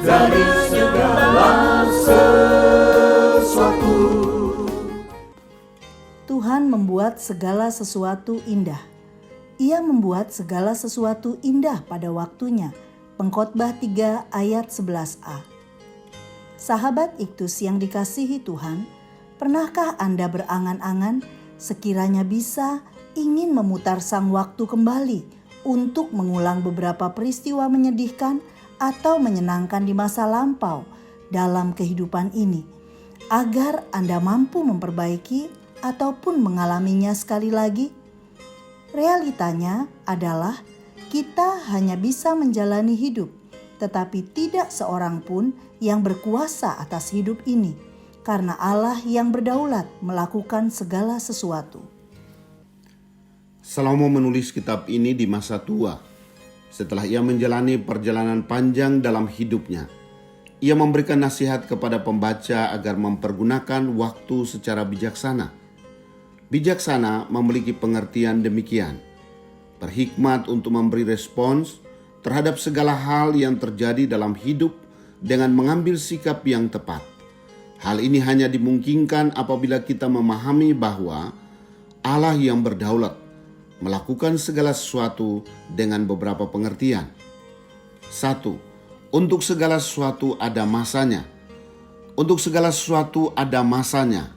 dari segala sesuatu. Tuhan membuat segala sesuatu indah. Ia membuat segala sesuatu indah pada waktunya. Pengkhotbah 3 ayat 11a. Sahabat Iktus yang dikasihi Tuhan, pernahkah Anda berangan-angan sekiranya bisa ingin memutar sang waktu kembali untuk mengulang beberapa peristiwa menyedihkan atau menyenangkan di masa lampau dalam kehidupan ini, agar Anda mampu memperbaiki ataupun mengalaminya sekali lagi? Realitanya adalah kita hanya bisa menjalani hidup, tetapi tidak seorang pun yang berkuasa atas hidup ini, karena Allah yang berdaulat melakukan segala sesuatu. Salomo menulis kitab ini di masa tua, setelah ia menjalani perjalanan panjang dalam hidupnya. Ia memberikan nasihat kepada pembaca agar mempergunakan waktu secara bijaksana. Bijaksana memiliki pengertian demikian: berhikmat untuk memberi respons terhadap segala hal yang terjadi dalam hidup dengan mengambil sikap yang tepat. Hal ini hanya dimungkinkan apabila kita memahami bahwa Allah yang berdaulat melakukan segala sesuatu dengan beberapa pengertian. 1. Untuk segala sesuatu ada masanya. Untuk segala sesuatu ada masanya.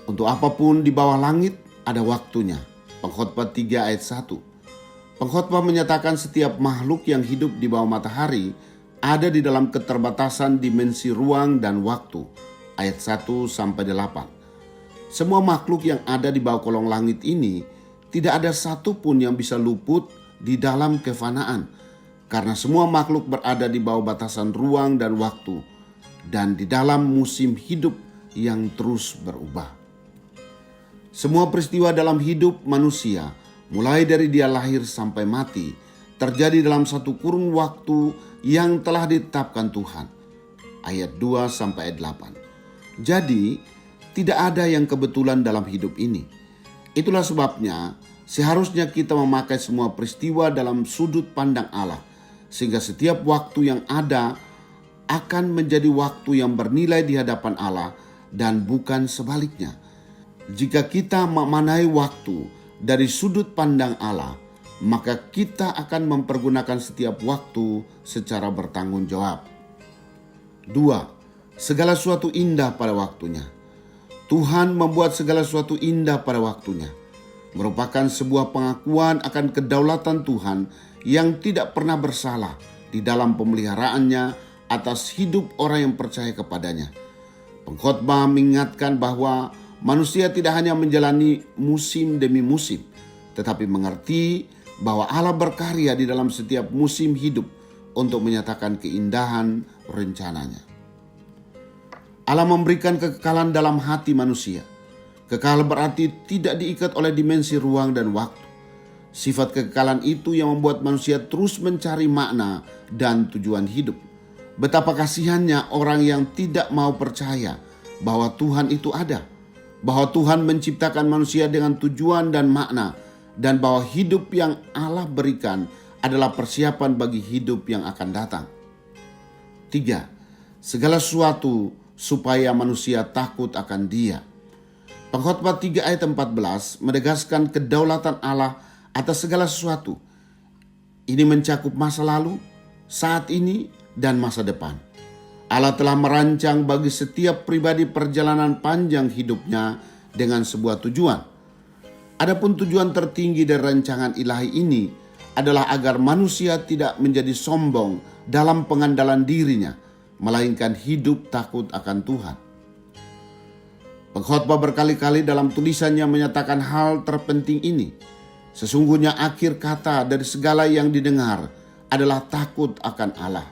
Untuk apapun di bawah langit ada waktunya. Pengkhotbah 3 ayat 1. Pengkhotbah menyatakan setiap makhluk yang hidup di bawah matahari ada di dalam keterbatasan dimensi ruang dan waktu. Ayat 1-8. Semua makhluk yang ada di bawah kolong langit ini tidak ada satu pun yang bisa luput di dalam kefanaan, karena semua makhluk berada di bawah batasan ruang dan waktu dan di dalam musim hidup yang terus berubah. Semua peristiwa dalam hidup manusia, mulai dari dia lahir sampai mati, terjadi dalam satu kurun waktu yang telah ditetapkan Tuhan. Ayat 2-8. Jadi, tidak ada yang kebetulan dalam hidup ini. Itulah sebabnya seharusnya kita memakai semua peristiwa dalam sudut pandang Allah, sehingga setiap waktu yang ada akan menjadi waktu yang bernilai di hadapan Allah dan bukan sebaliknya. Jika kita memanai waktu dari sudut pandang Allah, maka kita akan mempergunakan setiap waktu secara bertanggung jawab. 2. Segala sesuatu indah pada waktunya. Tuhan membuat segala sesuatu indah pada waktunya, merupakan sebuah pengakuan akan kedaulatan Tuhan yang tidak pernah bersalah di dalam pemeliharaannya atas hidup orang yang percaya kepadanya. Pengkhotbah mengingatkan bahwa manusia tidak hanya menjalani musim demi musim, tetapi mengerti bahwa Allah berkarya di dalam setiap musim hidup untuk menyatakan keindahan rencananya. Allah memberikan kekekalan dalam hati manusia. Kekal berarti tidak diikat oleh dimensi ruang dan waktu. Sifat kekekalan itu yang membuat manusia terus mencari makna dan tujuan hidup. Betapa kasihannya orang yang tidak mau percaya bahwa Tuhan itu ada, bahwa Tuhan menciptakan manusia dengan tujuan dan makna, dan bahwa hidup yang Allah berikan adalah persiapan bagi hidup yang akan datang. 3. Segala sesuatu supaya manusia takut akan Dia. Pengkhotbah 3 ayat 14 menegaskan kedaulatan Allah atas segala sesuatu. Ini mencakup masa lalu, saat ini, dan masa depan. Allah telah merancang bagi setiap pribadi perjalanan panjang hidupnya dengan sebuah tujuan. Adapun tujuan tertinggi dari rancangan ilahi ini adalah agar manusia tidak menjadi sombong dalam pengandalan dirinya, melainkan hidup takut akan Tuhan. Pengkhotbah berkali-kali dalam tulisannya menyatakan hal terpenting ini. Sesungguhnya akhir kata dari segala yang didengar adalah takut akan Allah.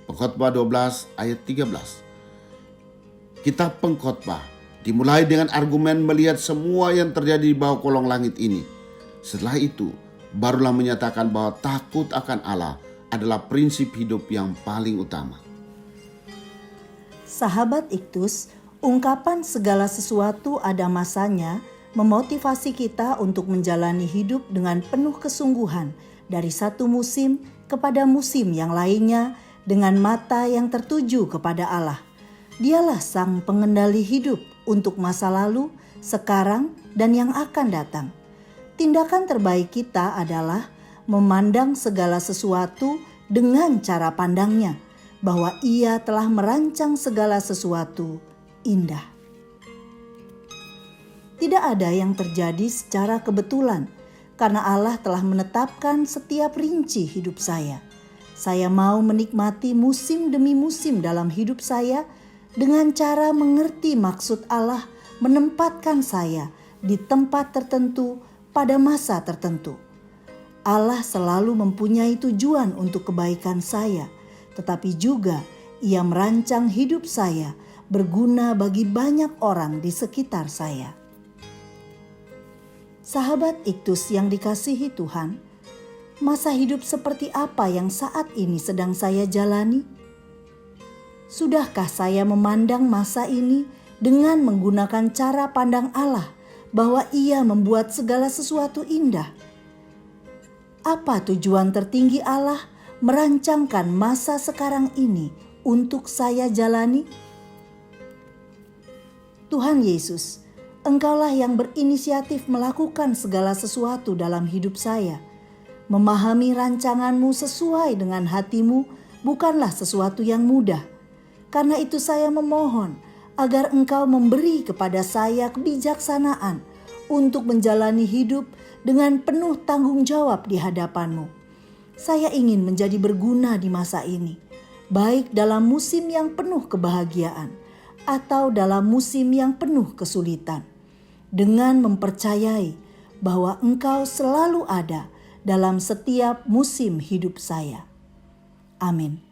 Pengkhotbah 12 ayat 13. Kitab Pengkhotbah dimulai dengan argumen melihat semua yang terjadi di bawah kolong langit ini. Setelah itu, barulah menyatakan bahwa takut akan Allah adalah prinsip hidup yang paling utama. Sahabat Iktus, ungkapan segala sesuatu ada masanya memotivasi kita untuk menjalani hidup dengan penuh kesungguhan dari satu musim kepada musim yang lainnya dengan mata yang tertuju kepada Allah. Dialah sang pengendali hidup untuk masa lalu, sekarang, dan yang akan datang. Tindakan terbaik kita adalah memandang segala sesuatu dengan cara pandangnya, bahwa Ia telah merancang segala sesuatu indah. Tidak ada yang terjadi secara kebetulan, karena Allah telah menetapkan setiap rinci hidup saya. Saya mau menikmati musim demi musim dalam hidup saya dengan cara mengerti maksud Allah menempatkan saya di tempat tertentu pada masa tertentu. Allah selalu mempunyai tujuan untuk kebaikan saya, tetapi juga Ia merancang hidup saya berguna bagi banyak orang di sekitar saya. Sahabat Iktus yang dikasihi Tuhan, masa hidup seperti apa yang saat ini sedang saya jalani? Sudahkah saya memandang masa ini dengan menggunakan cara pandang Allah bahwa Ia membuat segala sesuatu indah? Apa tujuan tertinggi Allah merancangkan masa sekarang ini untuk saya jalani? Tuhan Yesus, Engkaulah yang berinisiatif melakukan segala sesuatu dalam hidup saya. Memahami rancangan-Mu sesuai dengan hati-Mu bukanlah sesuatu yang mudah. Karena itu saya memohon agar Engkau memberi kepada saya kebijaksanaan untuk menjalani hidup dengan penuh tanggung jawab di hadapan-Mu. Saya ingin menjadi berguna di masa ini, baik dalam musim yang penuh kebahagiaan atau dalam musim yang penuh kesulitan, dengan mempercayai bahwa Engkau selalu ada dalam setiap musim hidup saya. Amin.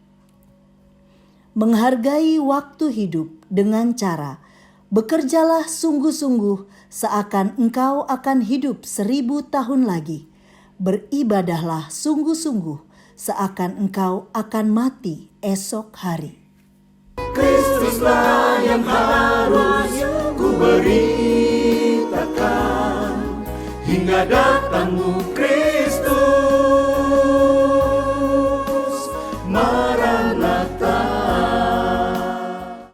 Menghargai waktu hidup dengan cara bekerjalah sungguh-sungguh seakan engkau akan hidup 1000 tahun lagi. Beribadahlah sungguh-sungguh seakan engkau akan mati esok hari. Kristuslah yang harus ku beritakan hingga datangmu Kristus.